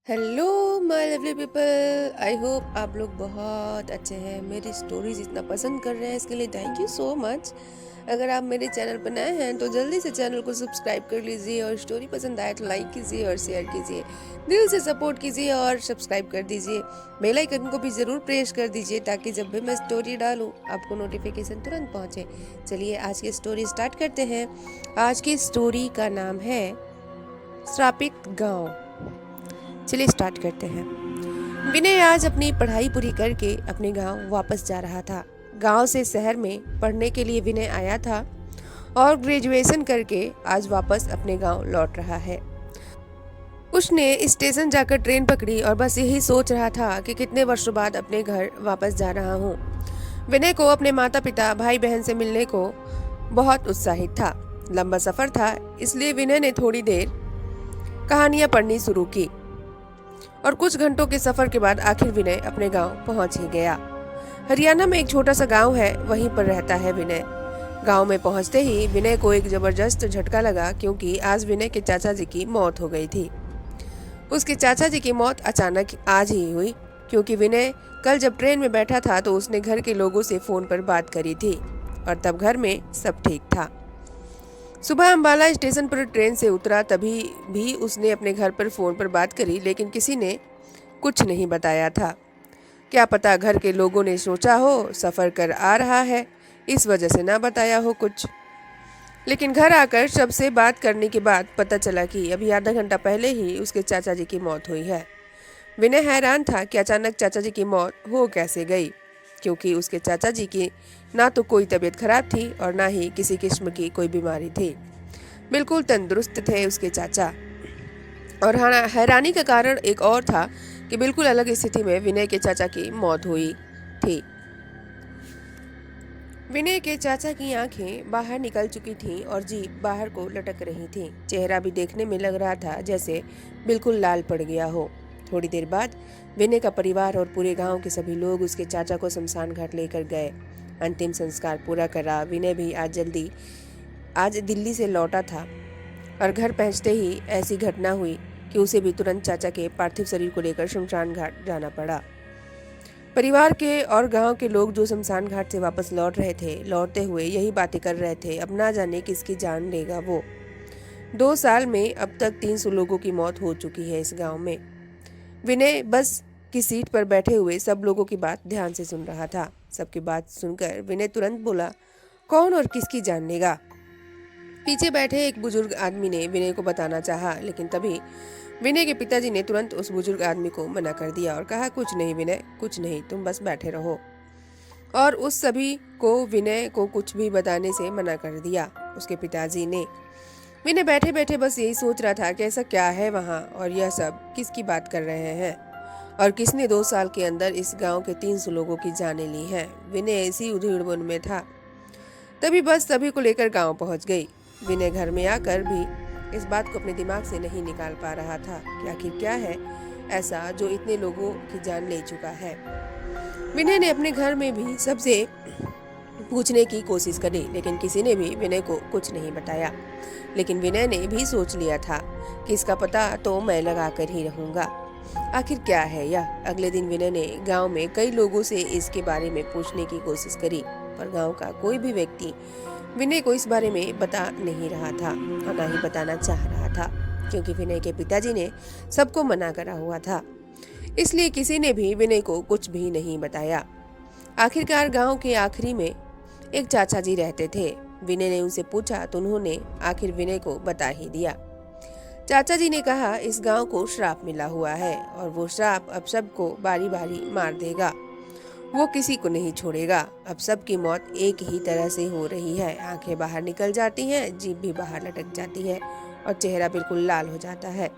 Hello my lovely people, I hope आप लोग बहुत अच्छे हैं। मेरी स्टोरीज इतना पसंद कर रहे हैं, इसके लिए थैंक यू सो मच। अगर आप मेरे चैनल पर नए हैं तो जल्दी से चैनल को सब्सक्राइब कर लीजिए और स्टोरी पसंद आए तो लाइक कीजिए और शेयर कीजिए। दिल से सपोर्ट कीजिए और सब्सक्राइब कर दीजिए। बेल आइकन को भी ज़रूर प्रेस कर दीजिए ताकि जब भी मैं स्टोरी डालूँ आपको नोटिफिकेशन तुरंत पहुँचे। चलिए आज की स्टोरी स्टार्ट करते हैं। आज की स्टोरी का नाम है श्रापित गाँव। चलिए स्टार्ट करते हैं। विनय आज अपनी पढ़ाई पूरी करके अपने गांव वापस जा रहा था। गांव से शहर में पढ़ने के लिए विनय आया था और ग्रेजुएशन करके आज वापस अपने गांव लौट रहा है। उसने स्टेशन जाकर ट्रेन पकड़ी और बस यही सोच रहा था कि कितने वर्षों बाद अपने घर वापस जा रहा हूँ। विनय को अपने माता पिता भाई बहन से मिलने को बहुत उत्साहित था। लंबा सफर था, इसलिए विनय ने थोड़ी देर कहानियां पढ़नी शुरू की और कुछ घंटों के सफर के बाद आखिर विनय अपने गांव पहुंच ही गया। हरियाणा में एक छोटा सा गांव है, वहीं पर रहता है विनय। गांव में पहुंचते ही विनय को एक जबरदस्त झटका लगा, क्योंकि आज विनय के चाचा जी की मौत हो गई थी। उसके चाचा जी की मौत अचानक आज ही हुई, क्योंकि विनय कल जब ट्रेन में बैठा था तो उसने घर के लोगों से फोन पर बात करी थी और तब घर में सब ठीक था। सुबह अम्बाला स्टेशन पर ट्रेन से उतरा, तभी भी उसने अपने घर पर फ़ोन पर बात करी, लेकिन किसी ने कुछ नहीं बताया था। क्या पता घर के लोगों ने सोचा हो सफ़र कर आ रहा है, इस वजह से ना बताया हो कुछ। लेकिन घर आकर सबसे बात करने के बाद पता चला कि अभी आधा घंटा पहले ही उसके चाचा जी की मौत हुई है। विनय हैरान था कि अचानक चाचा जी की मौत हो कैसे गई, क्योंकि उसके चाचा जी की ना तो कोई तबीयत खराब थी और ना ही किसी किस्म की कोई बीमारी थी। बिल्कुल तंदुरुस्त थे उसके चाचा। और हैरानी का कारण एक और था कि बिल्कुल अलग स्थिति में विनय के चाचा की मौत हुई थी। विनय के चाचा की आंखें बाहर निकल चुकी थीं और जीभ बाहर को लटक रही थी। चेहरा भी देखने में लग रहा था जैसे बिल्कुल लाल पड़ गया हो। थोड़ी देर बाद विनय का परिवार और पूरे गांव के सभी लोग उसके चाचा को शमशान घाट लेकर गए। अंतिम संस्कार पूरा करा। विनय भी आज दिल्ली से लौटा था और घर पहुंचते ही ऐसी घटना हुई कि उसे भी तुरंत चाचा के पार्थिव शरीर को लेकर शमशान घाट जाना पड़ा। परिवार के और गांव के लोग जो शमशान घाट से वापस लौट रहे थे, लौटते हुए यही बातें कर रहे थे, अब ना जाने किसकी जान लेगा वो। 2 साल में अब तक 300 लोगों की मौत हो चुकी है इस गांव में। विनय बस की सीट पर बैठे हुए सब लोगों की बात ध्यान से सुन रहा था। सबकी बात सुनकर विनय तुरंत बोला, कौन और किसकी जान लेगा? पीछे बैठे एक बुजुर्ग आदमी ने विनय को बताना चाहा, लेकिन तभी विनय के पिताजी ने तुरंत उस बुजुर्ग आदमी को मना कर दिया और कहा, कुछ नहीं विनय, कुछ नहीं, तुम बस बैठे रहो। और उस सभी को विनय को कुछ भी बताने से मना कर दिया उसके पिताजी ने। विनय बैठे बैठे बस यही सोच रहा था कि ऐसा क्या है वहाँ और यह सब किसकी बात कर रहे हैं और किसने 2 साल के अंदर इस गांव के 300 लोगों की जानें ली हैं। विनय ऐसी उधेड़-बुन में था। तभी बस सभी को लेकर गांव पहुंच गई। विनय घर में आकर भी इस बात को अपने दिमाग से नहीं निकाल पा रहा था कि आखिर क्या है ऐसा जो इतने लोगों की जान ले चुका है। विनय ने अपने घर में भी सबसे पूछने की कोशिश करी, लेकिन किसी ने भी विनय को कुछ नहीं बताया। लेकिन विनय ने भी सोच लिया था कि इसका पता तो मैं लगा कर ही रहूंगा। आखिर क्या है यह? अगले दिन विनय ने गांव में कई लोगों से इसके बारे में पूछने की कोशिश करी, पर गांव का कोई भी व्यक्ति विनय को इस बारे में बता नहीं रहा था और ना ही बताना चाह रहा था, क्योंकि विनय के पिताजी ने सबको मना करा हुआ था। इसलिए किसी ने भी विनय को कुछ भी नहीं बताया। आखिरकार गांव के आखिरी में एक चाचा जी रहते थे। विनय ने उनसे पूछा तो उन्होंने आखिर विनय को बता ही दिया। चाचा जी ने कहा, इस गांव को श्राप मिला हुआ है और वो श्राप अब सबको बारी बारी मार देगा। वो किसी को नहीं छोड़ेगा। अब सबकी मौत एक ही तरह से हो रही है। आंखें बाहर निकल जाती हैं, जीभ भी बाहर लटक जाती है और चेहरा बिल्कुल लाल हो जाता है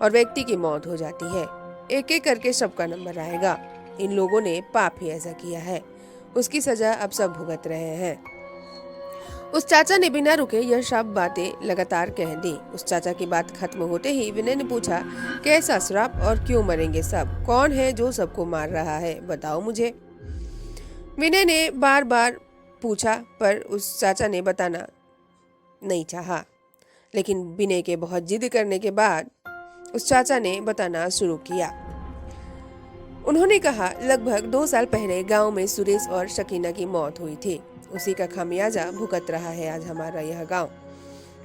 और व्यक्ति की मौत हो जाती है। एक एक करके सबका नंबर आएगा। इन लोगों ने पाप ही ऐसा किया है, उसकी सजा अब सब भुगत रहे हैं। उस चाचा ने बिना रुके यह सब बातें लगातार कह दी। उस चाचा की बात खत्म होते ही विनय ने पूछा, कैसा श्राप और क्यों मरेंगे सब? कौन है जो सबको मार रहा है, बताओ मुझे। विनय ने बार बार पूछा, पर उस चाचा ने बताना नहीं चाहा। लेकिन विनय के बहुत जिद करने के बाद उस चाचा ने बताना शुरू किया। उन्होंने कहा, लगभग 2 साल पहले गांव में सुरेश और शकीना की मौत हुई थी। उसी का खामियाजा भुगत रहा है आज हमारा यह गांव।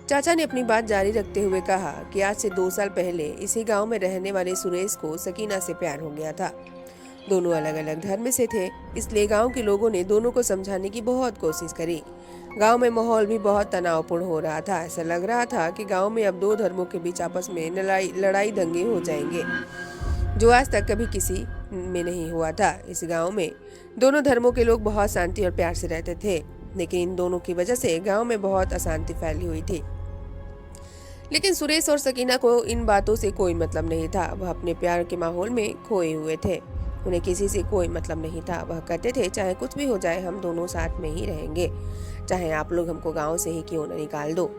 चाचा ने अपनी बात जारी रखते हुए कहा कि आज से 2 साल पहले इसी गांव में रहने वाले सुरेश को शकीना से प्यार हो गया था। दोनों अलग अलग धर्म से थे, इसलिए गांव के लोगों ने दोनों को समझाने की बहुत कोशिश करी। गांव में माहौल भी बहुत तनावपूर्ण हो रहा था। ऐसा लग रहा था कि गांव में अब 2 धर्मों के बीच आपस में लड़ाई दंगे हो जाएंगे, जो आज तक कभी किसी में नहीं हुआ था। इस गांव में दोनों धर्मों के लोग बहुत शांति और प्यार से रहते थे, लेकिन इन दोनों की वजह से गांव में बहुत अशांति फैली हुई थी। लेकिन सुरेश और सकीना को इन बातों से कोई मतलब नहीं था। वह अपने प्यार के माहौल में खोए हुए थे। उन्हें किसी से कोई मतलब नहीं था। वह कहते थे, चाहे कुछ भी हो जाए हम दोनों साथ में ही रहेंगे, चाहे आप लोग हमको गांव से ही क्यों न निकाल दो,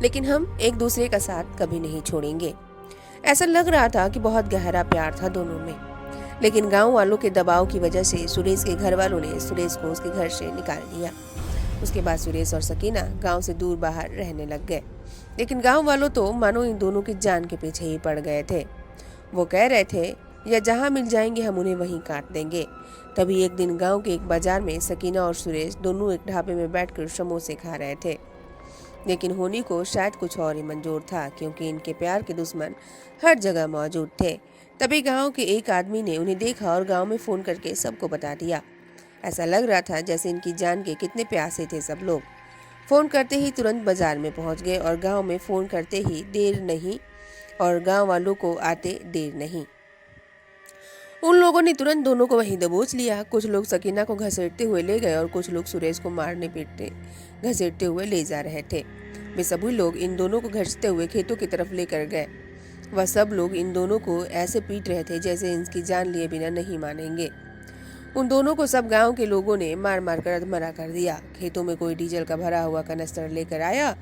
लेकिन हम एक दूसरे का साथ कभी नहीं छोड़ेंगे। ऐसा लग रहा था कि बहुत गहरा प्यार था दोनों में। लेकिन गांव वालों के दबाव की वजह से सुरेश के घर वालों ने सुरेश को उसके घर से निकाल दिया। उसके बाद सुरेश और सकीना गांव से दूर बाहर रहने लग गए। लेकिन गांव वालों तो मानो इन दोनों की जान के पीछे ही पड़ गए थे। वो कह रहे थे, या जहां मिल जाएंगे हम उन्हें वहीं काट देंगे। तभी एक दिन गांव के एक बाजार में सकीना और सुरेश दोनों एक ढाबे में बैठकर समोसे खा रहे थे। लेकिन होनी को शायद कुछ और ही मंजूर था, क्योंकि इनके प्यार के दुश्मन हर जगह मौजूद थे। तभी गांव के एक आदमी ने उन्हें देखा और गांव में फोन करके सबको बता दिया। ऐसा लग रहा था जैसे इनकी जान के कितने प्यासे थे सब लोग। फोन करते ही तुरंत बाजार में पहुंच गए और गांव में फोन करते ही देर नहीं और गांव वालों को आते देर नहीं। उन लोगों ने तुरंत दोनों को वहीं दबोच लिया। कुछ लोग सकीना को घसीटते हुए ले गए और कुछ लोग सुरेश को मारने पीटने घसीटते हुए ले जा रहे थे। वे सभी लोग इन दोनों को घसीटते हुए खेतों की तरफ लेकर गए। वह सब लोग इन दोनों को ऐसे पीट रहे थे जैसे इनकी जान लिए बिना नहीं मानेंगे। उन दोनों को सब गांव के लोगों ने मार मार कर अधमरा कर दिया। खेतों में कोई डीजल का भरा हुआ कनस्तर लेकर आया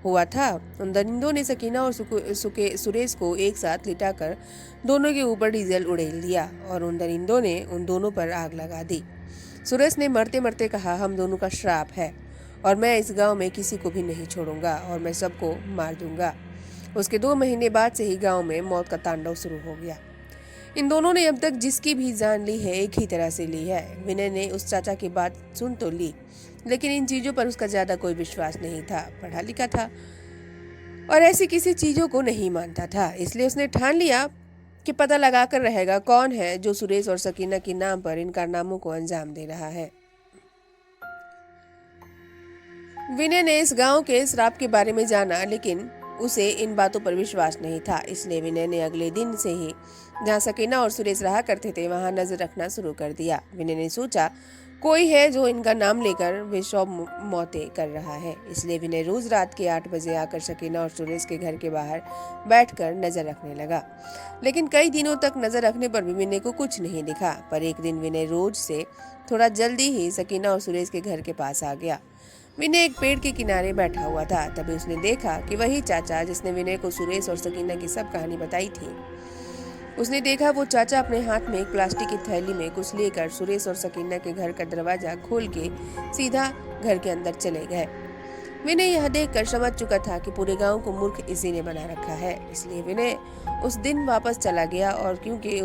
हुआ था। उन दरिंदों ने सकीना और सुरेश को एक साथ लिटाकर दोनों के ऊपर डीजल उड़ेल दिया और उन दरिंदों ने उन दोनों पर आग लगा दी। सुरेश ने मरते मरते कहा, हम दोनों का श्राप है और मैं इस गांव में किसी को भी नहीं छोड़ूंगा और मैं सबको मार दूंगा। उसके 2 महीने बाद से ही गांव में मौत का तांडव शुरू हो गया। इन दोनों ने अब तक जिसकी भी जान ली है एक ही तरह से ली है। विनय ने उस चाचा की बात सुन तो ली, लेकिन इन चीजों पर उसका ज्यादा कोई विश्वास नहीं था। पढ़ा लिखा था और ऐसी किसी चीजों को नहीं मानता था, इसलिए उसने ठान लिया कि पता लगाकर रहेगा कौन है जो सुरेश और सकीना के नाम पर इन कारनामों को अंजाम दे रहा है। विनय ने इस गांव के श्राप के बारे में जाना, लेकिन उसे इन बातों पर विश्वास नहीं था। इसलिए विनय ने अगले दिन से ही जहाँ सकीना और सुरेश रहा करते थे वहां नजर रखना शुरू कर दिया। विनय ने सोचा, कोई है जो इनका नाम लेकर बेशौफ मौतें कर रहा है। इसलिए विनय रोज रात के 8 बजे आकर सकीना और सुरेश के घर के बाहर बैठकर नजर रखने लगा। लेकिन कई दिनों तक नजर रखने पर भी विनय को कुछ नहीं दिखा। पर एक दिन विनय रोज से थोड़ा जल्दी ही सकीना और सुरेश के घर के पास आ गया। विनय एक पेड़ के किनारे बैठा हुआ था। तभी उसने देखा कि वही चाचा जिसने विनय को सुरेश और सकीना की सब कहानी बताई थी। उसने देखा वो चाचा अपने हाथ में एक प्लास्टिक की थैली में कुछ लेकर सुरेश और सकीना के घर का दरवाजा खोल के सीधा घर के अंदर चले गए। विनय यह देखकर समझ चुका था कि पूरे गांव को मूर्ख इसी ने बना रखा है। इसलिए विनय उस दिन वापस चला गया और क्योंकि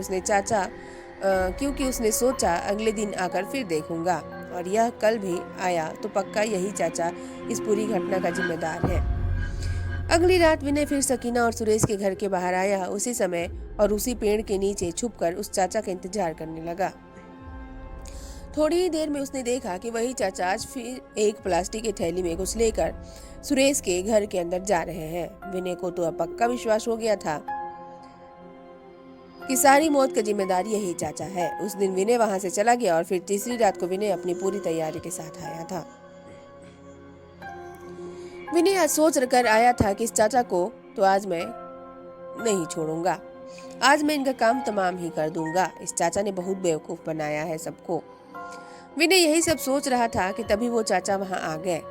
उसने सोचा अगले दिन आकर फिर देखूंगा, और यह कल भी आया तो पक्का यही चाचा इस पूरी घटना का जिम्मेदार है। अगली रात विनय फिर सकीना और सुरेश के घर के बाहर आया, उसी समय और उसी पेड़ के नीचे छुपकर उस चाचा का इंतजार करने लगा। थोड़ी ही देर में उसने देखा कि वही चाचा आज फिर एक प्लास्टिक की थैली में कुछ लेकर सुरेश के घर के अंदर जा रहे हैं। विनय को तो अब पक्का विश्वास हो गया था कि सारी मौत का जिम्मेदार यही चाचा है। उस दिन विनय वहां से चला गया और फिर तीसरी रात को विनय अपनी पूरी तैयारी के साथ आया था। विनय आज सोच कर आया था कि इस चाचा को तो आज मैं नहीं छोड़ूंगा, आज मैं इनका काम तमाम ही कर दूंगा। इस चाचा ने बहुत बेवकूफ बनाया है सबको। विनय यही सब सोच रहा था कि तभी वो चाचा वहां आ गए।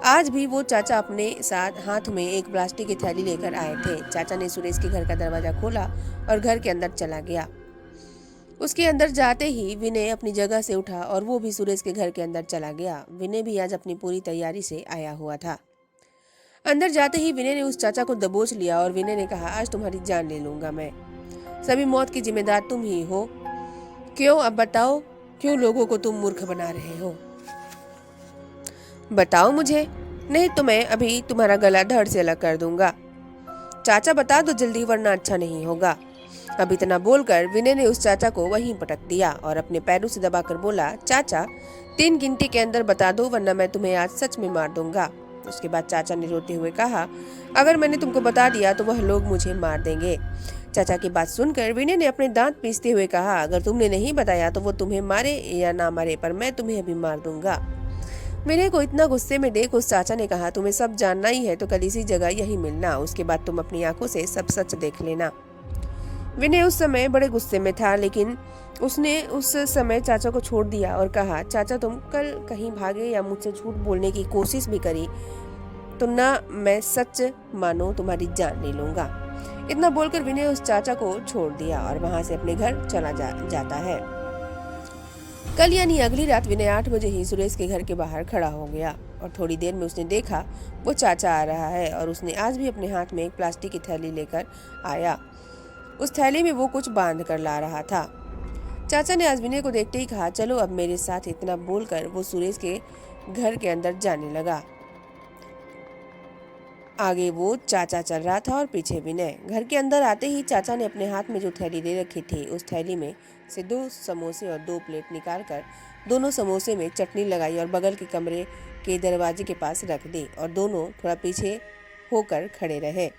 आज भी वो चाचा अपने साथ हाथ में एक प्लास्टिक की थैली लेकर आए थे। चाचा ने सुरेश के घर का दरवाजा खोला और घर के अंदर चला गया। उसके अंदर जाते ही विनय अपनी जगह से उठा और वो भी सुरेश के घर के अंदर चला गया। विनय भी आज अपनी पूरी तैयारी से आया हुआ था। अंदर जाते ही विनय ने उस चाचा को दबोच लिया और विनय ने कहा, आज तुम्हारी जान ले लूंगा मैं। सभी मौत की जिम्मेदार तुम ही हो। क्यों, अब बताओ, क्यों लोगों को तुम मूर्ख बना रहे हो? बताओ मुझे, नहीं तो मैं अभी तुम्हारा गला धड़ से अलग कर दूंगा। चाचा बता दो जल्दी, वरना अच्छा नहीं होगा। अब इतना बोलकर विनय ने उस चाचा को वहीं पटक दिया और अपने पैरों से दबाकर बोला, चाचा 3 गिनती के अंदर बता दो, वरना मैं तुम्हें आज सच में मार दूंगा। उसके बाद चाचा ने रोते हुए कहा, अगर मैंने तुमको बता दिया तो वह लोग मुझे मार देंगे। चाचा की बात सुनकर विनय ने अपने दांत पीसते हुए कहा, अगर तुमने नहीं बताया तो वो तुम्हें मारे या ना मारे, पर मैं तुम्हें अभी मार दूंगा। विनय को इतना गुस्से में देख उस चाचा ने कहा, तुम्हें सब जानना ही है तो कल इसी जगह यही मिलना, उसके बाद तुम अपनी आंखों से सब सच देख लेना। विनय उस समय बड़े गुस्से में था, लेकिन उसने उस समय चाचा को छोड़ दिया और कहा, चाचा तुम कल कहीं भागे या मुझसे झूठ बोलने की कोशिश भी करी तो ना मैं सच मानो तुम्हारी जान ले लूंगा। इतना बोलकर विनय उस चाचा को छोड़ दिया और वहां से अपने घर चला जाता है। कल यानी अगली रात विनय 8 बजे ही सुरेश के घर के बाहर खड़ा हो गया और थोड़ी देर में उसने देखा वो चाचा आ रहा है और उसने आज भी अपने हाथ में एक प्लास्टिक की थैली लेकर आया। उस थैली में वो कुछ बांध कर ला रहा था। चाचा ने आज विनय को देखते ही कहा, चलो अब मेरे साथ। इतना बोलकर वो सुरेश के घर के अंदर जाने लगा। आगे वो चाचा चल रहा था और पीछे विनय। घर के अंदर आते ही चाचा ने अपने हाथ में जो थैली ले रखी थी उस थैली में से 2 समोसे और 2 प्लेट निकालकर दोनों समोसे में चटनी लगाई और बगल के कमरे के दरवाजे के पास रख दी और दोनों थोड़ा पीछे होकर खड़े रहे।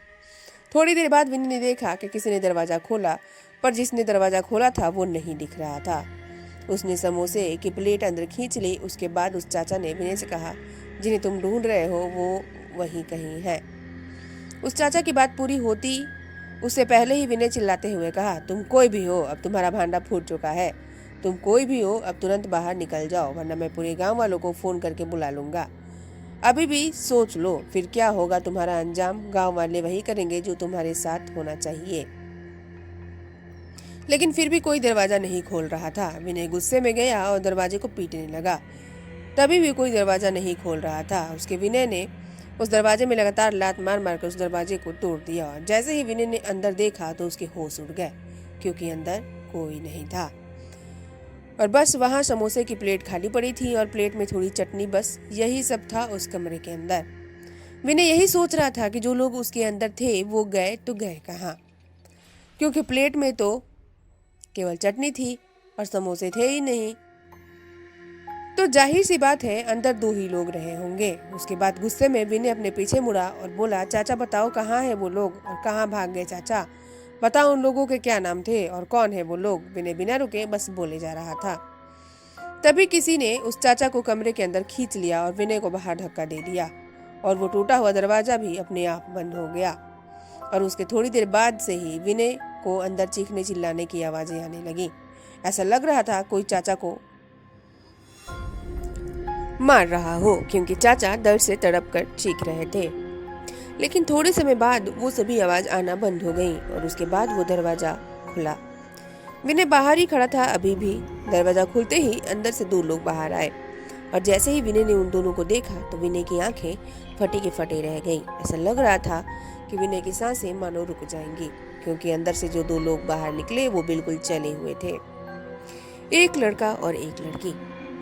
थोड़ी देर बाद विनय ने देखा कि किसी ने दरवाजा खोला, पर जिसने दरवाजा खोला था वो नहीं दिख रहा था। उसने समोसे की प्लेट अंदर खींच ली। उसके बाद उस चाचा ने विनय से कहा, जिन्हें तुम ढूंढ रहे हो वो वहीं कहीं है। उस चाचा की बात पूरी होती उससे पहले ही विनय चिल्लाते हुए कहा, तुम कोई भी हो, अब तुम्हारा भांडा फूट चुका है। तुम कोई भी हो, अब तुरंत बाहर निकल जाओ, वरना मैं पूरे गांव वालों को फोन करके बुला लूंगा। अभी भी सोच लो, फिर क्या होगा तुम्हारा अंजाम। गांव वाले वही करेंगे जो तुम्हारे साथ होना चाहिए। लेकिन फिर भी कोई दरवाजा नहीं खोल रहा था। विनय गुस्से में गया और दरवाजे को पीटने लगा। तभी भी कोई दरवाजा नहीं खोल रहा था। उसके विनय ने उस दरवाजे में लगातार लात मार मार कर उस दरवाजे को तोड़ दिया और जैसे ही विनय ने अंदर देखा तो उसके होश उड़ गए, क्योंकि अंदर कोई नहीं था और बस वहां समोसे की प्लेट खाली पड़ी थी और प्लेट में थोड़ी चटनी, बस यही सब था उस कमरे के अंदर। विनय यही सोच रहा था कि जो लोग उसके अंदर थे वो गए तो गए कहाँ, क्योंकि प्लेट में तो केवल चटनी थी और समोसे थे ही नहीं। तो जाहिर सी बात है अंदर 2 ही लोग रहे होंगे। उसके बाद गुस्से में विनय अपने पीछे मुड़ा और बोला, चाचा बताओ कहाँ है वो लोग और कहाँ भाग गए चाचा? बताओ उन लोगों के क्या नाम थे और कौन है वो लोग? विनय बिना रुके बस बोले जा रहा था। तभी किसी ने उस चाचा को कमरे के अंदर खींच लिया और विनय को बाहर धक्का दे दिया और वो टूटा हुआ दरवाजा भी अपने आप बंद हो गया। और उसके थोड़ी देर बाद से ही विनय को अंदर चीखने चिल्लाने की आवाजें आने लगी। ऐसा लग रहा था कोई चाचा को मार रहा हो, क्योंकि चाचा दर्द से तड़प कर चीख रहे थे। लेकिन थोड़े समय बाद वो सभी आवाज आना बंद हो गई और उसके बाद वो दरवाजा खुला। विनय बाहर ही खड़ा था अभी भी। दरवाजा खुलते ही अंदर से 2 लोग बाहर आए और जैसे ही विनय ने उन दोनों को देखा तो विनय की आंखें फटी के फटे रह गई। ऐसा लग रहा था कि विनय की सांसें मानो रुक जाएंगी, क्योंकि अंदर से जो 2 लोग बाहर निकले वो बिल्कुल चले हुए थे। एक लड़का और एक लड़की,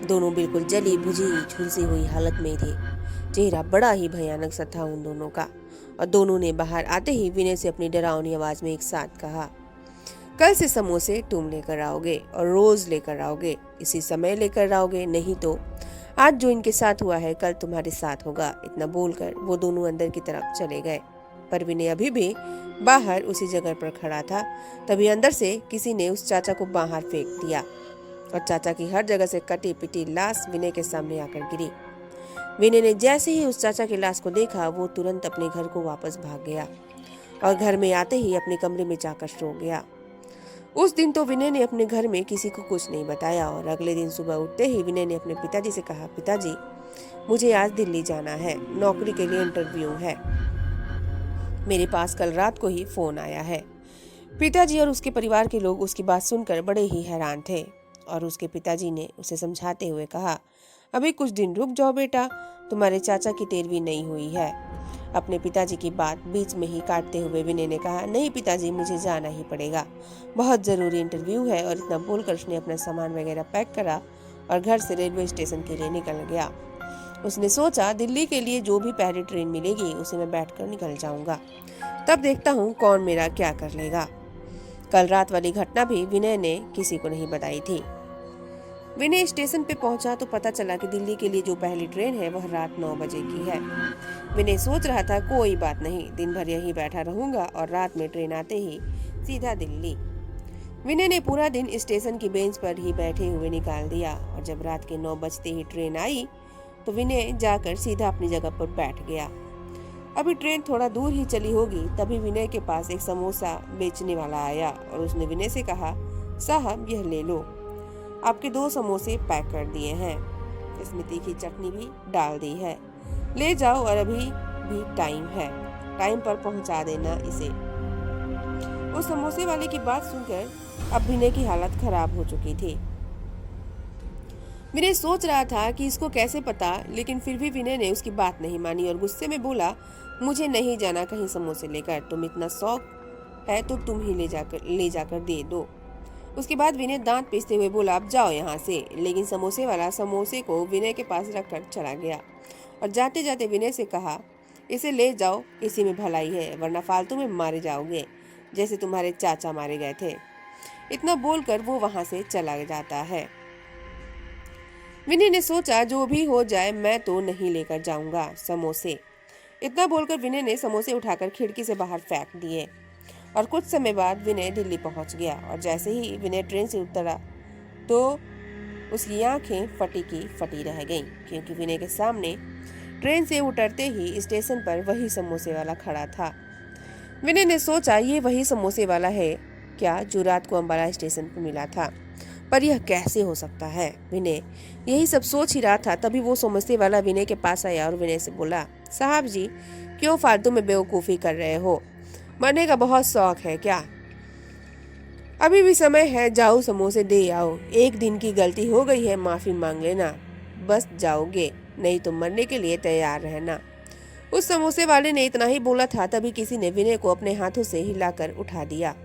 दोनों बिल्कुल जली बुझी झुलसी हुई हालत में थे। चेहरा बड़ा ही भयानक सा था उन दोनों का और दोनों ने बाहर आते ही विनय से अपनी डरावनी आवाज में एक साथ कहा, कल से समोसे तुम लेकर आओगे और रोज लेकर आओगे, इसी समय लेकर आओगे, नहीं तो आज जो इनके साथ हुआ है कल तुम्हारे साथ होगा। इतना बोलकर वो दोनों अंदर की तरफ चले गए, पर विनय अभी भी बाहर उसी जगह पर खड़ा था। तभी अंदर से किसी ने उस चाचा को बाहर फेंक दिया और चाचा की हर जगह से कटी पिटी लाश विनय के सामने आकर गिरी। विनय ने जैसे ही उस चाचा की लाश को देखा वो तुरंत अपने घर को वापस भाग गया और घर में आते ही अपने कमरे में जाकर सो गया। उस दिन तो विनय ने अपने घर में किसी को कुछ नहीं बताया और अगले दिन सुबह उठते ही विनय ने अपने पिताजी से कहा, पिताजी मुझे आज दिल्ली जाना है, नौकरी के लिए इंटरव्यू है, मेरे पास कल रात को ही फोन आया है। पिताजी और उसके परिवार के लोग उसकी बात सुनकर बड़े ही हैरान थे और उसके पिताजी ने उसे समझाते हुए कहा, अभी कुछ दिन रुक जाओ बेटा, तुम्हारे चाचा की 13वीं नहीं हुई है, अपने पिताजी की बात बीच में ही काटते हुए विनय ने कहा, नहीं पिताजी, मुझे जाना ही पड़ेगा, बहुत ज़रूरी इंटरव्यू है। और इतना बोलकर उसने अपना सामान वगैरह पैक करा और घर से रेलवे स्टेशन के लिए निकल गया। उसने सोचा, दिल्ली के लिए जो भी पहली ट्रेन मिलेगी उसे मैं बैठकर निकल जाऊंगा, तब देखता हूँ कौन मेरा क्या कर लेगा। कल रात वाली घटना भी विनय ने किसी को नहीं बताई थी। विनय स्टेशन पे पहुंचा तो पता चला कि दिल्ली के लिए जो पहली ट्रेन है वह रात 9 बजे की है। विनय सोच रहा था, कोई बात नहीं, दिन भर यहीं बैठा रहूंगा और रात में ट्रेन आते ही सीधा दिल्ली। विनय ने पूरा दिन स्टेशन की बेंच पर ही बैठे हुए निकाल दिया और जब रात के 9 बजते ही ट्रेन आई तो विनय जाकर सीधा अपनी जगह पर बैठ गया। अभी ट्रेन थोड़ा दूर ही चली होगी तभी विनय के पास एक समोसा बेचने वाला आया और उसने विनय से कहा, साहब यह ले लो, आपके 2 समोसे पैक कर दिए हैं, इसमें तीखी चटनी भी डाल दी है, ले जाओ और अभी भी टाइम है, टाइम पर पहुंचा देना इसे। उस समोसे वाले की बात सुनकर अब विनय की हालत खराब हो चुकी थी। विनय सोच रहा था कि इसको कैसे पता, लेकिन फिर भी विनय ने उसकी बात नहीं मानी और गुस्से में बोला, मुझे नहीं जाना कहीं समोसे लेकर, तुम इतना शौक है तो तुम ही ले जाकर दे दो। उसके बाद विनय दांत पीसते हुए बोला, अब जाओ यहाँ से। लेकिन समोसे वाला समोसे को विनय के पास रखकर चला गया और जाते जाते विनय से कहा, इसे ले जाओ, इसी में भलाई है, वरना फालतू में मारे जाओगे जैसे तुम्हारे चाचा मारे गए थे। इतना बोलकर वो वहां से चला जाता है। विनय ने सोचा, जो भी हो जाए मैं तो नहीं लेकर जाऊंगा समोसे। इतना बोलकर विनय ने समोसे उठाकर खिड़की से बाहर फेंक दिए और कुछ समय बाद विनय दिल्ली पहुंच गया। और जैसे ही विनय ट्रेन से उतरा तो उसकी आंखें फटी की फटी रह गईं, क्योंकि विनय के सामने ट्रेन से उतरते ही स्टेशन पर वही समोसे वाला खड़ा था। विनय ने सोचा, ये वही समोसे वाला है क्या जो रात को अंबाला स्टेशन पर मिला था, पर यह कैसे हो सकता है। विनय यही सब सोच ही रहा था तभी वो समोसे वाला विनय के पास आया और विनय से बोला, साहब जी क्यों फालतू में बेवकूफ़ी कर रहे हो, मरने का बहुत शौक है क्या? अभी भी समय है, जाओ समोसे दे आओ, एक दिन की गलती हो गई है, माफ़ी मांग लेना, बस जाओगे, नहीं तो मरने के लिए तैयार रहना। उस समोसे वाले ने इतना ही बोला था तभी किसी ने विनय को अपने हाथों से हिलाकर उठा दिया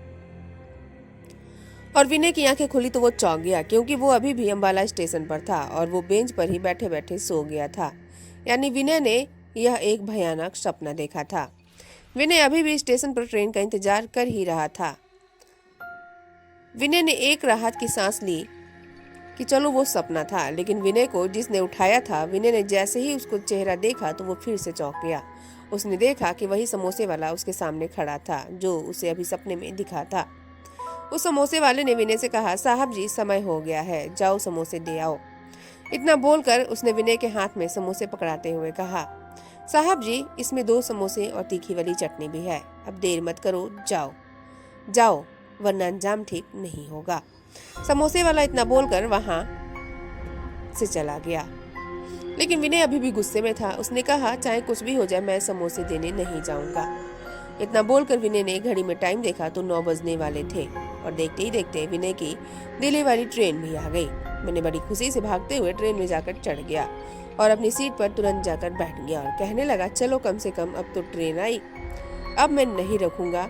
और विनय की आंखें खुली तो वो चौंक गया, क्योंकि वो अभी भी अंबाला स्टेशन पर था और वो बेंच पर ही बैठे बैठे सो गया था। यानी विनय ने यह एक भयानक सपना देखा था। विनय अभी भी स्टेशन पर ट्रेन का इंतजार कर ही रहा था। विनय ने एक राहत की सांस ली कि चलो वो सपना था, लेकिन विनय को जिसने उठाया था, विनय ने जैसे ही उसको चेहरा देखा तो वो फिर से चौंक गया। उसने देखा कि वही समोसे वाला उसके सामने खड़ा था जो उसे अभी सपने में दिखा था। उस समोसे वाले ने विनय से कहा, साहब जी समय हो गया है, जाओ समोसे दे आओ। इतना बोलकर उसने विनय के हाथ में समोसे पकड़ाते हुए कहा, साहब जी इसमें 2 समोसे और तीखी वाली चटनी भी है, अब देर मत करो, जाओ जाओ, वरना अंजाम ठीक नहीं होगा। समोसे वाला इतना बोलकर वहां से चला गया, लेकिन विनय अभी भी गुस्से में था। उसने कहा, चाहे कुछ भी हो जाए मैं समोसे देने नहीं जाऊंगा। इतना बोलकर विनय ने घड़ी में टाइम देखा तो 9 बजने वाले थे और देखते ही देखते विनय की दिल्ली वाली ट्रेन भी आ गई। विनय बड़ी खुशी से भागते हुए ट्रेन में जाकर चढ़ गया और अपनी सीट पर तुरंत जाकर बैठ गया और कहने लगा, चलो कम से कम अब तो ट्रेन आई, अब मैं नहीं रखूंगा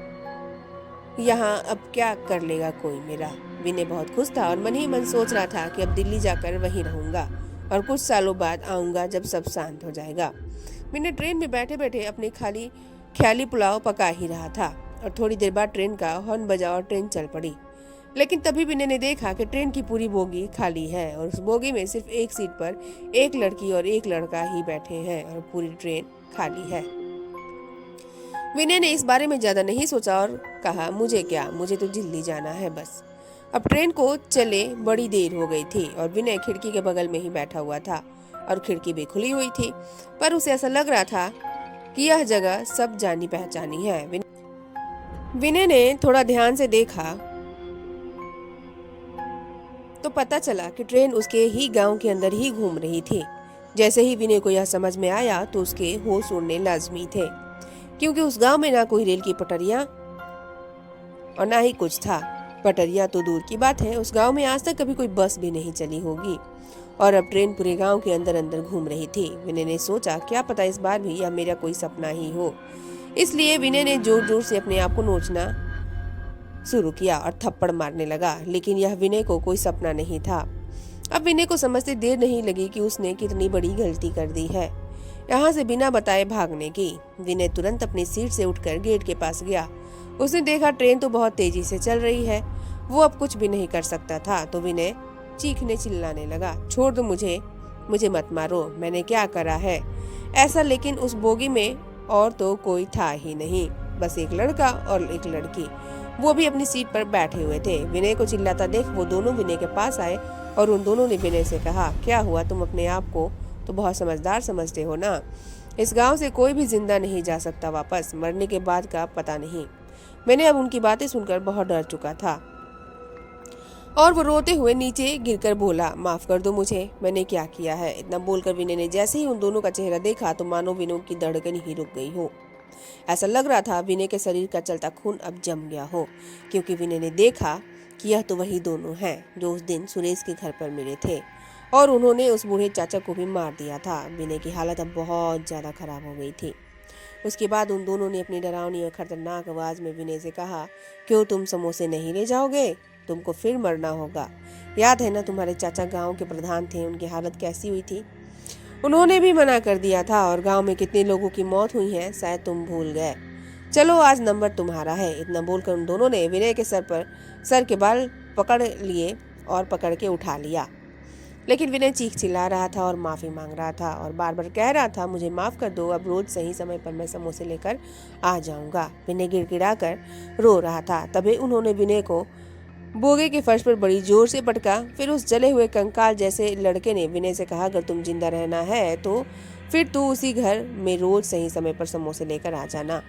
यहाँ, अब क्या कर लेगा कोई मेरा। विनय बहुत खुश था और मन ही मन सोच रहा था कि अब दिल्ली जाकर वहीं रहूंगा और कुछ सालों बाद आऊंगा जब सब शांत हो जाएगा। विनय ट्रेन में बैठे बैठे अपने ख्याली पुलाव पका ही रहा था और थोड़ी देर बाद ट्रेन का हॉर्न बजा और ट्रेन चल पड़ी। लेकिन तभी विनय ने देखा कि ट्रेन की पूरी बोगी खाली है और उस बोगी में सिर्फ एक सीट पर एक लड़की और एक लड़का ही बैठे हैं और पूरी ट्रेन खाली है। विनय ने इस बारे में ज्यादा नहीं सोचा और कहा, मुझे क्या, मुझे तो दिल्ली जाना है बस। अब ट्रेन को चले बड़ी देर हो गई थी और विनय खिड़की के बगल में ही बैठा हुआ था और खिड़की भी खुली हुई थी, पर उसे ऐसा लग रहा था कि यह जगह सब जानी पहचानी है। विनय ने थोड़ा ध्यान से देखा तो पता चला कि ट्रेन उसके ही गांव के अंदर ही घूम रही थी। जैसे ही विनय को यह समझ में आया तो उसके होश उड़ने लाजमी थे, क्योंकि उस गांव में ना कोई रेल की पटरियां और ना ही कुछ था। पटरियां तो दूर की बात है, उस गांव में आज तक कभी कोई बस भी नहीं चली होगी और अब ट्रेन पूरे गांव के अंदर अंदर घूम रही थी। विनय ने सोचा क्या पता इस बार भी यह मेरा कोई सपना ही हो। इसलिए विनय ने जोर जोर से अपने आप को नोचना शुरू किया और थप्पड़ मारने लगा, लेकिन यह विनय को कोई सपना नहीं था। अब विनय को समझते देर नहीं लगी कि उसने कितनी बड़ी गलती कर दी है, यहाँ से बिना बताए भागने की। विनय तुरंत अपनी सीट से उठकर गेट के पास गया। उसने देखा ट्रेन तो बहुत तेजी से चल रही है, वो अब कुछ भी नहीं कर सकता था, तो विनय चीखने चिल्लाने लगा, छोड़ दो मुझे मत मारो, मैंने क्या करा है ऐसा। लेकिन उस बोगी में और तो कोई था ही नहीं, बस एक लड़का और एक लड़की, वो भी अपनी सीट पर बैठे हुए थे। विनय को चिल्लाता देख वो दोनों विनय के पास आए और उन दोनों ने विनय से कहा, क्या हुआ, तुम अपने आप को तो बहुत समझदार समझते हो ना, इस गांव से कोई भी जिंदा नहीं जा सकता वापस, मरने के बाद का पता नहीं। मैंने अब उनकी बातें सुनकर बहुत डर चुका था और वो रोते हुए नीचे गिरकर बोला, माफ कर दो मुझे, मैंने क्या किया है। इतना बोलकर विनय ने जैसे ही उन दोनों का चेहरा देखा तो मानो विनय की धड़कन ही रुक गई हो। ऐसा लग रहा था विनय के शरीर का चलता खून अब जम गया हो, क्योंकि विनय ने देखा कि यह तो वही दोनों हैं जो उस दिन सुरेश के घर पर मिले थे और उन्होंने उस बूढ़े चाचा को भी मार दिया था। विनय की हालत अब बहुत ज्यादा खराब हो गई थी। उसके बाद उन दोनों ने अपनी डरावनी और खतरनाक आवाज में विनय से कहा, क्यों तुम समोसे नहीं ले जाओगे, तुमको फिर मरना होगा। याद है ना तुम्हारे चाचा गांव के प्रधान थे, उनकी हालत कैसी हुई थी, उन्होंने भी मना कर दिया था और गांव में कितने लोगों की मौत हुई है शायद तुम भूल गए। चलो आज नंबर तुम्हारा है। इतना बोलकर उन दोनों ने विनय के सर के बाल पकड़ लिए और पकड़ के उठा लिया। लेकिन विनय चीख चिल्ला रहा था और माफी मांग रहा था और बार बार कह रहा था, मुझे माफ कर दो, अब रोज सही समय पर मैं समोसे लेकर आ जाऊंगा। विनय गिड़गिड़ा कर रो रहा था। तभी उन्होंने विनय को बोगे के फर्श पर बड़ी जोर से पटका। फिर उस जले हुए कंकाल जैसे लड़के ने विनय से कहा, अगर तुम जिंदा रहना है तो फिर तू उसी घर में रोज सही समय पर समोसे लेकर आ जाना।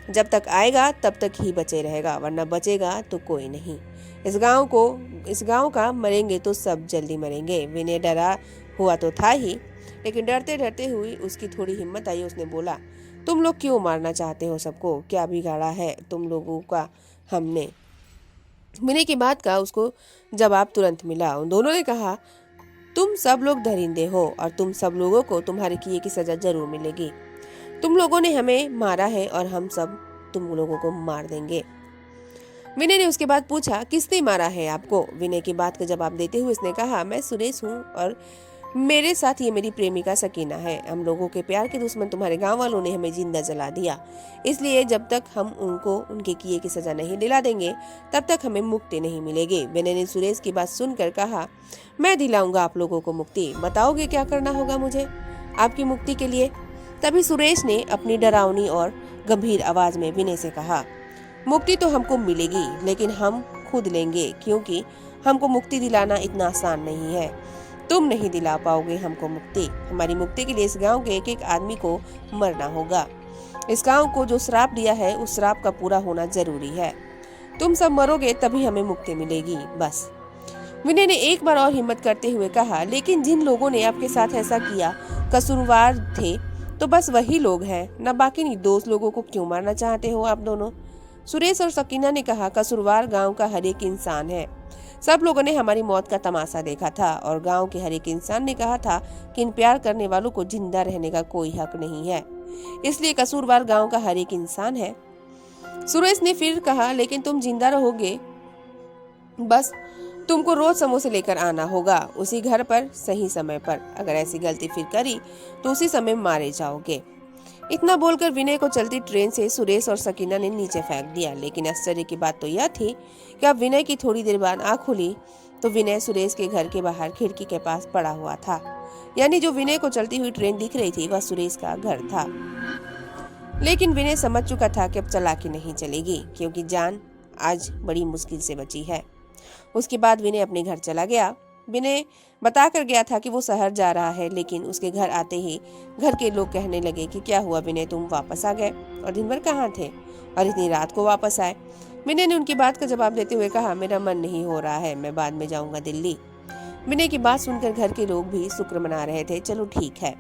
जब तक आएगा तब तक ही बचे रहेगा, वरना बचेगा तो कोई नहीं। इस गांव का मरेंगे तो सब जल्दी मरेंगे। विनय डरा हुआ तो था ही, लेकिन डरते डरते हुई उसकी थोड़ी हिम्मत आई। उसने बोला, तुम लोग क्यों मारना चाहते हो सबको, क्या बिगाड़ा है तुम लोगों का हमने। विनय की बात का उसको जवाब तुरंत मिला। उन दोनों ने कहा, तुम सब लोग दरिंदे हो और तुम सब लोगों को तुम्हारे किए की सजा जरूर मिलेगी। तुम लोगों ने हमें मारा है और हम सब तुम लोगों को मार देंगे। विनय ने उसके बाद पूछा, किसने मारा है आपको। विनय की बात का जवाब देते हुए उसने कहा, मैं सुरेश हूँ और मेरे साथ ये मेरी प्रेमिका सकीना है। हम लोगों के प्यार के दुश्मन तुम्हारे गांव वालों ने हमें जिंदा जला दिया, इसलिए जब तक हम उनको उनके किए की सजा नहीं दिला देंगे तब तक हमें मुक्ति नहीं मिलेगी। विनय ने सुरेश की बात सुनकर कहा, मैं दिलाऊंगा आप लोगों को मुक्ति, बताओगे क्या करना होगा मुझे आपकी मुक्ति के लिए। तभी सुरेश ने अपनी डरावनी और गंभीर आवाज में विनय से कहा, मुक्ति तो हमको मिलेगी लेकिन हम खुद लेंगे, क्योंकि हमको मुक्ति दिलाना इतना आसान नहीं है। तुम नहीं दिला पाओगे हमको मुक्ति। हमारी मुक्ति के लिए इस गांव के एक एक आदमी को मरना होगा। इस गांव को जो श्राप दिया है उस श्राप का पूरा होना जरूरी है। तुम सब मरोगे तभी हमें मुक्ति मिलेगी, बस। विनय ने एक बार और हिम्मत करते हुए कहा, लेकिन जिन लोगों ने आपके साथ ऐसा किया कसूरवार थे तो बस वही लोग हैं ना, बाकी नहीं। दोस्त लोगों को क्यों मारना चाहते हो आप दोनों। सुरेश और सकीना ने कहा, कसूरवार गांव का हर एक इंसान है। सब लोगों ने हमारी मौत का तमाशा देखा था और गांव के हर एक इंसान ने कहा था कि इन प्यार करने वालों को जिंदा रहने का कोई हक नहीं है, इसलिए कसूरवार गांव का हर एक इंसान है। सुरेश ने फिर कहा, लेकिन तुम जिंदा रहोगे, बस तुमको रोज समोसे लेकर आना होगा उसी घर पर सही समय पर। अगर ऐसी गलती फिर करी तो उसी समय मारे जाओगे। इतना बोलकर विनय को चलती ट्रेन से सुरेश और सकीना ने नीचे फेंक दिया। लेकिन आश्चर्य की बात तो यह थी कि अब विनय की थोड़ी देर बाद आंख खुली तो विनय सुरेश के घर के बाहर खिड़की के पास पड़ा हुआ था। यानी जो विनय को चलती हुई ट्रेन दिख रही थी वह सुरेश का घर था। लेकिन विनय समझ चुका था कि अब चालाकी नहीं चलेगी, क्योंकि जान आज बड़ी मुश्किल से बची है। उसके बाद विनय अपने घर चला गया। विनय बता कर गया था कि वो शहर जा रहा है, लेकिन उसके घर आते ही घर के लोग कहने लगे कि क्या हुआ विनय, तुम वापस आ गए और दिन भर कहाँ थे और इतनी रात को वापस आए। विनय ने उनकी बात का जवाब देते हुए कहा, मेरा मन नहीं हो रहा है, मैं बाद में जाऊंगा दिल्ली। विनय की बात सुनकर घर के लोग भी शुक्र मना रहे थे, चलो ठीक है।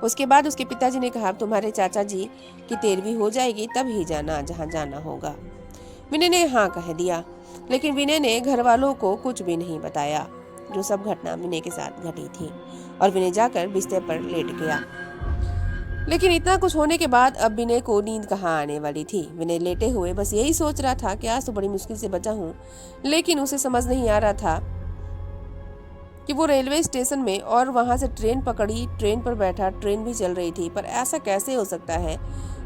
उसके बाद उसके पिताजी ने कहा, तुम्हारे चाचा जी की 13वीं हो जाएगी तब ही जाना जहाँ जाना होगा। विनय ने हाँ कह दिया। लेकिन विनय ने घर वालों को कुछ भी नहीं बताया। जो सब घटना विनय के साथ घटी थी और विनय जाकर बिस्तर पर लेट गया। लेकिन इतना कुछ होने के बाद अब विनय को नींद कहाँ आने वाली थी। विनय लेटे हुए बस यही सोच रहा था कि आज तो बड़ी मुश्किल से बचा हूँ, लेकिन उसे समझ नहीं आ रहा था कि वो रेलवे स्टेशन में और वहां से ट्रेन पकड़ी, ट्रेन पर बैठा, ट्रेन भी चल रही थी, पर ऐसा कैसे हो सकता है।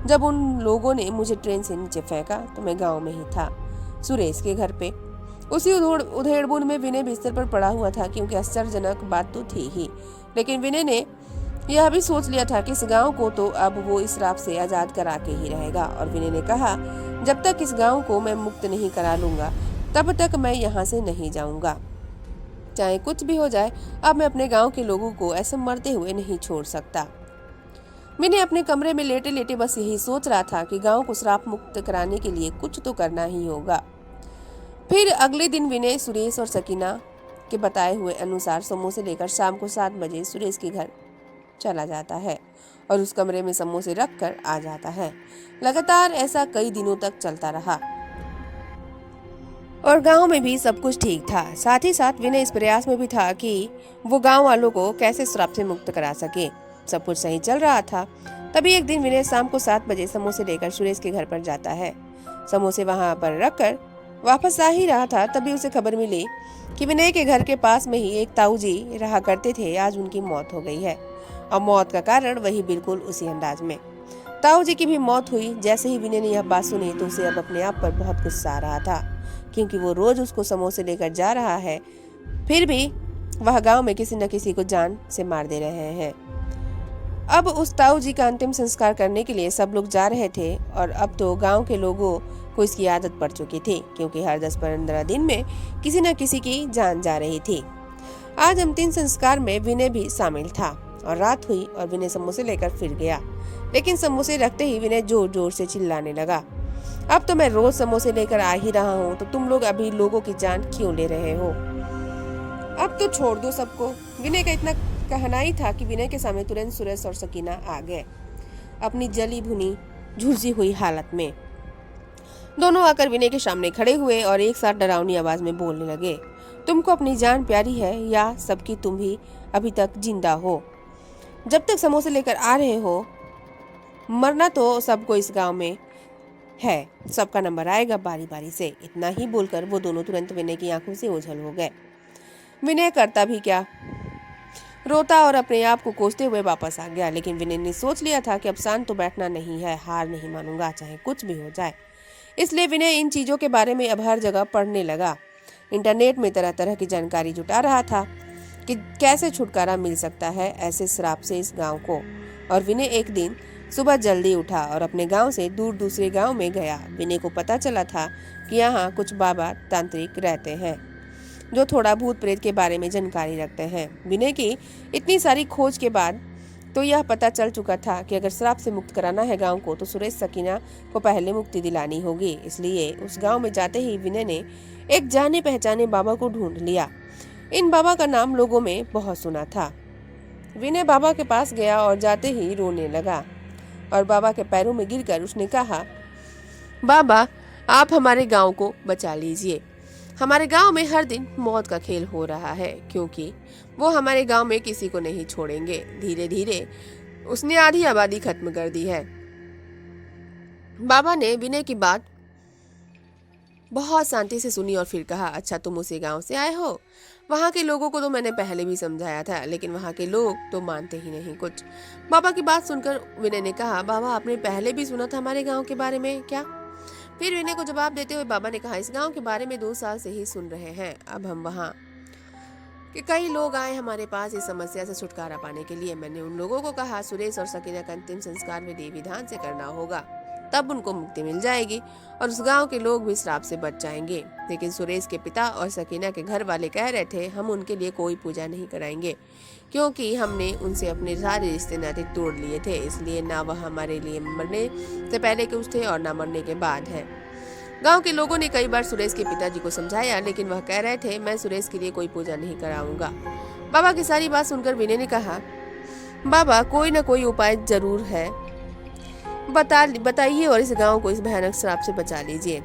जब उन लोगों ने मुझे ट्रेन से नीचे फेंका तो मैं गाँव में ही था, सुरेश के घर पे। उसी उधेड़बुन में विनय बिस्तर पर पड़ा हुआ था, क्योंकि आश्चर्यजनक बात तो थी ही, लेकिन विनय ने यह भी सोच लिया था कि इस गांव को तो अब वो इस श्राप से आजाद करा के ही रहेगा। और विनय ने कहा, जब तक इस गांव को मैं मुक्त नहीं करा लूंगा तब तक मैं यहाँ से नहीं जाऊंगा। चाहे कुछ भी हो जाए, अब मैं अपने गांव के लोगों को ऐसे मरते हुए नहीं छोड़ सकता। विनय अपने कमरे में लेटे लेटे बस यही सोच रहा था कि गांव को श्राप मुक्त कराने के लिए कुछ तो करना ही होगा। फिर अगले दिन विनय सुरेश और सकीना के बताए हुए अनुसार समोसे लेकर शाम को 7 बजे सुरेश के घर चला जाता है और उस कमरे में समोसे रखकर आ जाता है। लगातार ऐसा कई दिनों तक चलता रहा और गांव में भी सब कुछ ठीक था। साथ ही साथ विनय इस प्रयास में भी था कि वो गांव वालों को कैसे श्राप से मुक्त करा सके। सब कुछ सही चल रहा था। तभी एक दिन विनय शाम को 7 बजे समोसे लेकर सुरेश के घर पर जाता है। समोसे वहां पर रखकर वापस आ ही रहा था, तभी उसे खबर मिली कि विनय के घर के पास में ही एक ताऊ जी रहा करते थे, आज उनकी मौत हो गई है। और मौत का कारण वही बिल्कुल उसी अंदाज में। ताऊ जी की भी मौत हुई। जैसे ही विनय ने यह बात सुनी तो उसे अब अपने आप पर बहुत गुस्सा आ रहा था, क्योंकि वो रोज उसको समोसे लेकर जा रहा है, फिर भी वह गांव में किसी न किसी को जान से मार दे रहे हैं। अब उस ताऊ जी का अंतिम संस्कार करने के लिए सब लोग जा रहे थे और अब तो गांव के लोगों को इसकी आदत पड़ चुकी थी, क्योंकि हर 10-15 दिन में किसी न किसी की जान जा रही थी। आज अंतिम संस्कार में विनय भी शामिल था और रात हुई और विनय समोसे लेकर फिर गया। लेकिन समोसे रखते ही विनय जोर जोर से चिल्लाने लगा, अब तो मैं रोज समोसे लेकर आ ही रहा हूँ, तो तुम लोग अभी लोगों की जान क्यों ले रहे हो। अब तो छोड़ दो सबको। विनय का इतना कहना ही था कि विनय के सामने तुरंत सुरेश और सकीना आ गए, अपनी जली भुनी झुलसी हुई हालत में। दोनों आकर विनय के सामने खड़े हुए और एक साथ डरावनी आवाज में बोलने लगे, तुमको अपनी जान प्यारी है या सबकी तुम भी अभी तक जिंदा हो? जब तक समोसे लेकर आ रहे हो, मरना तो सबको इस गांव में है, सबका नंबर आएगा बारी बारी से। इतना ही बोलकर वो दोनों तुरंत विनय की आंखों से ओझल हो गए। विनय करता भी क्या, रोता और अपने आप को कोसते हुए वापस आ गया। लेकिन विनय ने सोच लिया था कि अब शांत तो बैठना नहीं है, हार नहीं मानूंगा चाहे कुछ भी हो जाए। इसलिए विनय इन चीजों के बारे में अब हर जगह पढ़ने लगा। इंटरनेट में तरह तरह की जानकारी जुटा रहा था कि कैसे छुटकारा मिल सकता है ऐसे श्राप से इस गांव को। और विनय एक दिन सुबह जल्दी उठा और अपने गांव से दूर दूसरे गांव में गया। विनय को पता चला था कि यहाँ कुछ बाबा तांत्रिक रहते हैं जो थोड़ा भूत प्रेत के बारे में जानकारी रखते हैं। विनय की इतनी सारी खोज के बाद तो यह पता चल चुका था कि अगर श्राप से मुक्त कराना है गांव को, तो सुरेश सकीना को पहले मुक्ति दिलानी होगी। इसलिए उस गांव में जाते ही विनय ने एक जाने पहचाने बाबा को ढूंढ लिया। इन बाबा का नाम लोगों में बहुत सुना था। विनय बाबा के पास गया और जाते ही रोने लगा और बाबा के पैरों में गिरकर उसने कहा, बाबा आप हमारे गांव को बचा लीजिए। हमारे गांव में हर दिन मौत का खेल हो रहा है, क्योंकि वो हमारे गांव में किसी को नहीं छोड़ेंगे। धीरे धीरे उसने आधी आबादी खत्म कर दी है। बाबा ने विनय की बात बहुत शांति से सुनी और फिर कहा, अच्छा तुम उसी गांव से आए हो? वहाँ के लोगों को तो मैंने पहले भी समझाया था, लेकिन वहाँ के लोग तो मानते ही नहीं कुछ। बाबा की बात सुनकर विनय ने कहा, बाबा आपने पहले भी सुना था हमारे गांव के बारे में क्या? फिर विनय को जवाब देते हुए बाबा ने कहा, इस गांव के बारे में 2 साल से ही सुन रहे हैं। अब हम वहाँ कि कई लोग आए हमारे पास इस समस्या से छुटकारा पाने के लिए। मैंने उन लोगों को कहा सुरेश और सकीना का अंतिम संस्कार विधि विधान से करना होगा, तब उनको मुक्ति मिल जाएगी और उस गांव के लोग भी श्राप से बच जाएंगे। लेकिन सुरेश के पिता और सकीना के घर वाले कह रहे थे हम उनके लिए कोई पूजा नहीं कराएंगे, क्योंकि हमने उनसे अपने सारे रिश्ते नाते तोड़ लिए थे। इसलिए ना वह हमारे लिए मरने से पहले कुछ थे और ना मरने के बाद है। गांव के लोगों ने कई बार सुरेश के पिताजी को समझाया, लेकिन वह कह रहे थे मैं सुरेश के लिए कोई पूजा नहीं कराऊंगा। बाबा की सारी बात सुनकर विनय ने कहा, बाबा कोई ना कोई उपाय जरूर है, बताइए और इस गांव को इस भयानक श्राप से बचा लीजिए।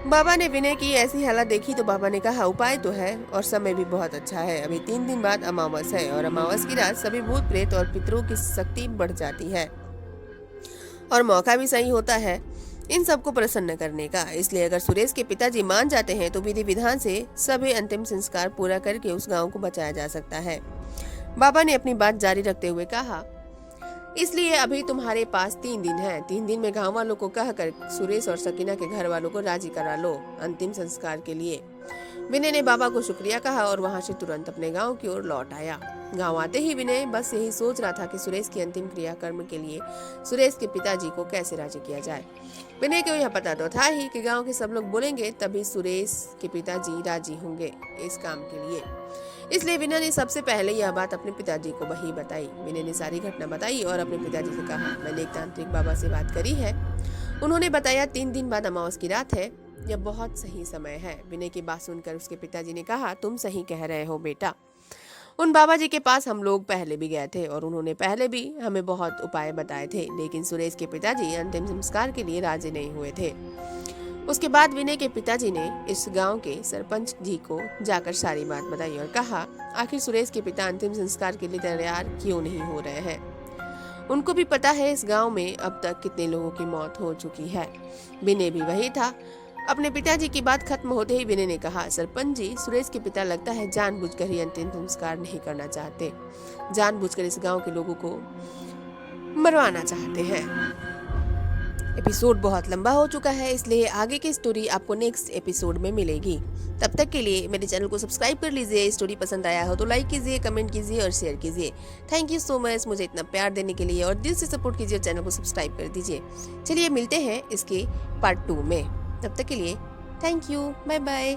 बाबा ने विनय की ऐसी हालत देखी तो बाबा ने कहा, उपाय तो है और समय भी बहुत अच्छा है। अभी 3 दिन बाद अमावस है और अमावस की रात सभी भूत प्रेत और पितरों की शक्ति बढ़ जाती है और मौका भी सही होता है इन सबको प्रसन्न करने का। इसलिए अगर सुरेश के पिताजी मान जाते हैं तो विधि विधान से सभी अंतिम संस्कार पूरा करके उस गांव को बचाया जा सकता है। बाबा ने अपनी बात जारी रखते हुए कहा, इसलिए अभी तुम्हारे पास 3 दिन है। 3 दिन में गांव वालों को कहकर सुरेश और सकीना के घर वालों को राजी करा लो अंतिम संस्कार के लिए। विनय ने बाबा को शुक्रिया कहा और वहां से तुरंत अपने गांव की ओर लौट आया। गांव आते ही विनय बस यही सोच रहा था कि सुरेश की अंतिम क्रियाकर्म के लिए सुरेश के पिताजी को कैसे राजी किया जाए। विनय को यह पता तो था ही कि गांव के सब लोग बोलेंगे तभी सुरेश के पिताजी राजी होंगे इस काम के लिए। इसलिए विनय ने सबसे पहले यह बात अपने पिताजी को वही बताई। विनय ने सारी घटना बताई और अपने पिताजी से कहा, मैंने एक तांत्रिक बाबा से बात करी है। उन्होंने बताया 3 दिन बाद अमावस की रात है, यह बहुत सही समय है। विनय की बात सुनकर उसके पिताजी ने कहा, तुम सही कह रहे हो बेटा। उन बाबा जी के पास हम लोग पहले भी गए थे और उन्होंने पहले भी हमें बहुत उपाय बताए थे, लेकिन सुरेश के पिताजी अंतिम संस्कार के लिए राजी नहीं हुए थे। उसके बाद विनय के पिताजी ने इस गांव के सरपंच जी को जाकर सारी बात बताई और कहा, आखिर सुरेश के पिता अंतिम संस्कार के लिए तैयार क्यों नहीं हो रहे हैं। उनको भी पता है इस गांव में अब तक कितने लोगों की मौत हो चुकी है। विनय भी वही था। अपने पिताजी की बात खत्म होते ही विनय ने कहा, सरपंच जी, सुरेश के पिता लगता है जानबूझकर ही अंतिम संस्कार नहीं करना चाहते, जानबूझकर इस गांव के लोगों को मरवाना चाहते हैं। एपिसोड बहुत लंबा हो चुका है, इसलिए आगे की स्टोरी आपको नेक्स्ट एपिसोड में मिलेगी। तब तक के लिए मेरे चैनल को सब्सक्राइब कर लीजिए। स्टोरी पसंद आया हो तो लाइक कीजिए, कमेंट कीजिए और शेयर कीजिए। थैंक यू सो मच मुझे इतना प्यार देने के लिए और दिल से सपोर्ट कीजिए और चैनल को सब्सक्राइब कर दीजिए। चलिए मिलते हैं इसके पार्ट 2 में। तब तक के लिए थैंक यू, बाय बाय।